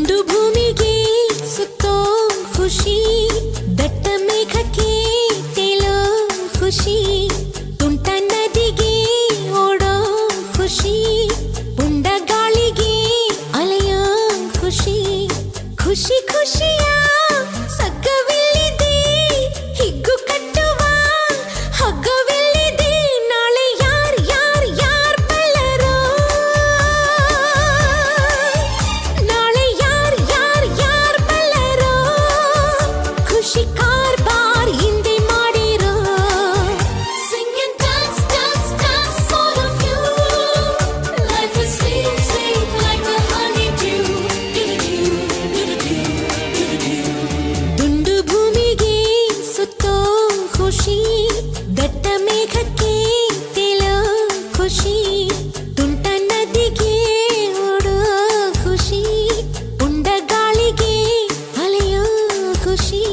ದುಂಡು ಭೂಮಿಗೆ ಸುತ್ತೋ ಖುಷಿ, ದಟ್ಟ ಮೇಘಕ್ಕೆ ತೇಲೋ ಖುಷಿ, ತುಂಟ ನದಿಗೆ ಓಡೋ ಖುಷಿ, ಪುಂಡ ಗಾಳಿಗೆ ಅಲೆಯೋ ಖುಷಿ. ಖುಷಿ ಖುಷಿಯ ಸಗ್ಗವಿಲ್ಲಿದೆ, ಹಿಗ್ಗು ಕಟ್ಟುವ ಹಗ್ಗವಿಲ್ಲಿದೆ. ನಾಳೆ ಯಾರ್ ಬಲ್ಲರೋ, ನಾಳೆ ಯಾರ್ ಬಲ್ಲರೋ. ಖುಷಿ ಕಾರ್ಬಾರ್ ಹಿಂದೆ ಮಾಡಿರೋ. Sing and dance, dance, dance, all of you. Life is sweet, sweet like a honeydew. ದುಂಡು ಭೂಮಿಗೆ ಸುತ್ತೋ ಖುಷಿ, ದಟ್ಟ ಮೇಘಕ್ಕೆ ತೇಲೋ ಖುಷಿ, ತುಂಟ ನದಿಗೆ ಓಡೋ ಖುಷಿ, ಪುಂಡ ಗಾಳಿಗೆ ಅಲೆಯೋ ಖುಷಿ.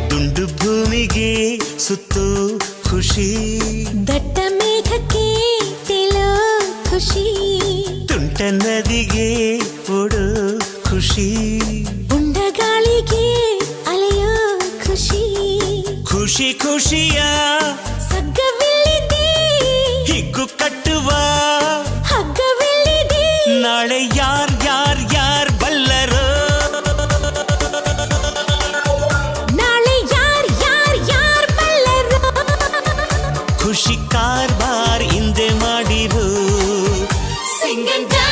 ದುಂಡು ಭೂಮಿಗೆ ಸುತ್ತು ಖುಷಿ, ದಟ್ಟ ಮೇಘಕ್ಕೆ ತೇಲೋ ಖುಷಿ, ತುಂಟ ನದಿಗೆ ಓಡೋ ಖುಷಿ, ಪುಂಡ ಗಾಳಿಗೆ ಅಲೆಯೋ ಖುಷಿ. ಖುಷಿ ಖುಷಿಯ ಸಗ್ಗವಿಲ್ಲಿದೆ, ಹಿಗ್ಗು ಕಟ್ಟುವ ಹಗ್ಗವಿಲ್ಲಿದೆ. ನಾಳೆ ಯಾರ್ ಬಲ್ಲರೋ. ನಾಳೆ ಯಾರ್ ಬಲ್ಲರೋ. ಖುಷಿ ಕಾರ್ಬಾರ್ ಹಿಂದೆ ಮಾಡಿರೋ. Sing and dance.